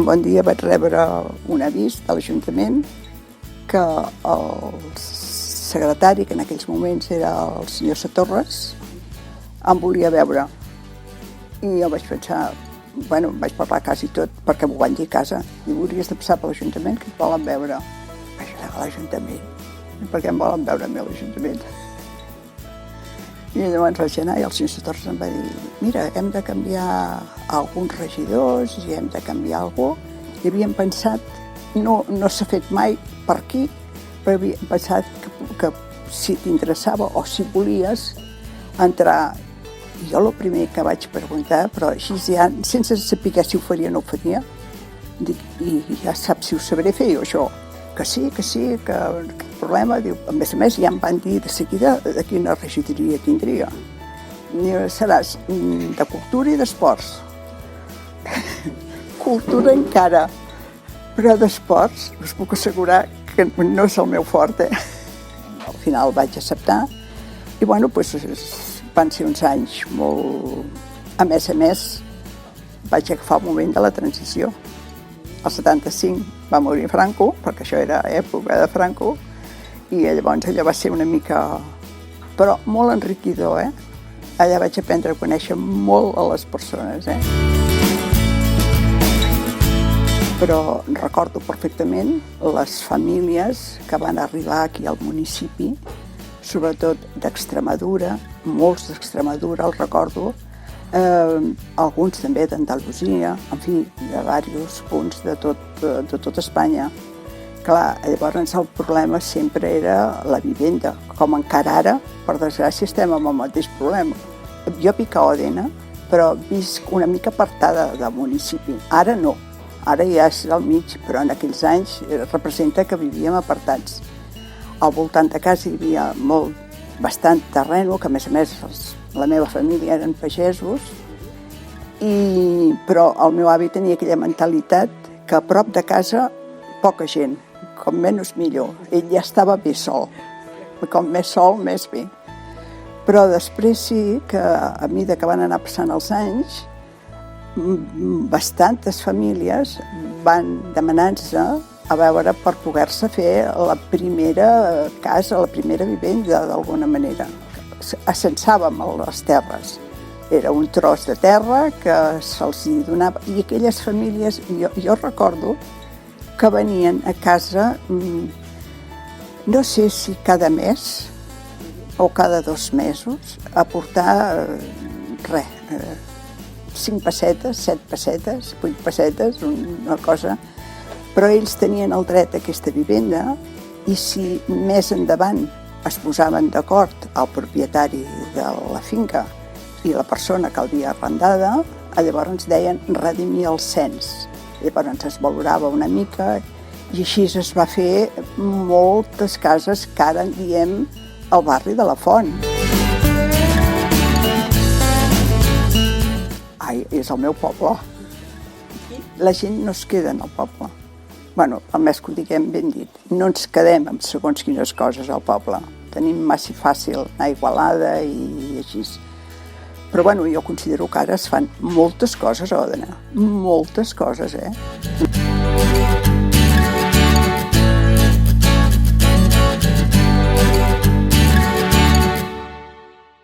bon dia vaig rebre un avís de l'Ajuntament que el secretari, que en aquells moments era el senyor Satorres, em volia veure. I jo vaig pensar, vaig parlar quasi tot, perquè m'ho van dir a casa, i hauries de passar per l'Ajuntament, que et volen veure. Vaig anar a l'Ajuntament. Per què em volen veure a mi a l'Ajuntament? I llavors vaig anar i el senyor Satorres em va dir, mira, hem de canviar alguns regidors i hem de canviar alguna cosa. I havíem pensat, no s'ha fet mai per aquí, però havíem pensat que si t'interessava o si volies entrar. I jo el primer que vaig preguntar, però així ja, sense saber si ho faria o no ho faria, dic, i ja saps si ho sabré fer jo, això? Que sí, que cap problema. Diu, a més, ja em van dir de seguida de quina regidoria tindria. Diu, seràs de cultura i d'esports. Cultura encara, però d'esports us puc assegurar que no és el meu fort, Al final vaig acceptar i van ser uns anys molt... A més, vaig agafar el moment de la transició. El 75 va morir Franco, perquè això era època de Franco, i llavors allò va ser una mica... però molt enriquidor, Allà vaig aprendre a conèixer molt a les persones, Però recordo perfectament les famílies que van arribar aquí al municipi, sobretot d'Extremadura, molts d'Extremadura, els recordo, alguns també d'Andalusia, en fi, de diversos punts de tot Espanya. Clar, llavors el problema sempre era la vivenda, com encara ara, per desgràcia, estem amb el mateix problema. Jo visc a Òdena, però visc una mica apartada del municipi. Ara no, ara ja és al mig, però en aquells anys representa que vivíem apartats. Al voltant de casa hi havia bastant terreny, que a més la meva família eren pagesos, però el meu avi tenia aquella mentalitat que a prop de casa poca gent, com menys millor. Ell ja estava bé sol, com més sol, més bé. Però després sí que a mesura que van anar passant els anys, bastantes famílies van demanar-se a veure per poder-se fer la primera casa, la primera vivenda d'alguna manera. Assensàvem les terres. Era un tros de terra que se'ls donava. I aquelles famílies, jo recordo que venien a casa, no sé si cada mes o cada 2 mesos, a portar 5 pessetes, 7 pessetes, 8 pessetes, una cosa. Però ells tenien el dret a aquesta vivenda i si més endavant es posaven d'acord el propietari de la finca i la persona que l'havia arrendada, llavors ens deien redimir el cens. Llavors es valorava una mica i així es va fer moltes cases que ara en diem el barri de la Font. Ai, és el meu poble. La gent no es queda en el poble. Almenys que ho diguem ben dit, no ens quedem amb segons quines coses al poble. Tenim massa fàcil anar a Igualada i així. Però jo considero que ara es fan moltes coses a Òdena, moltes coses,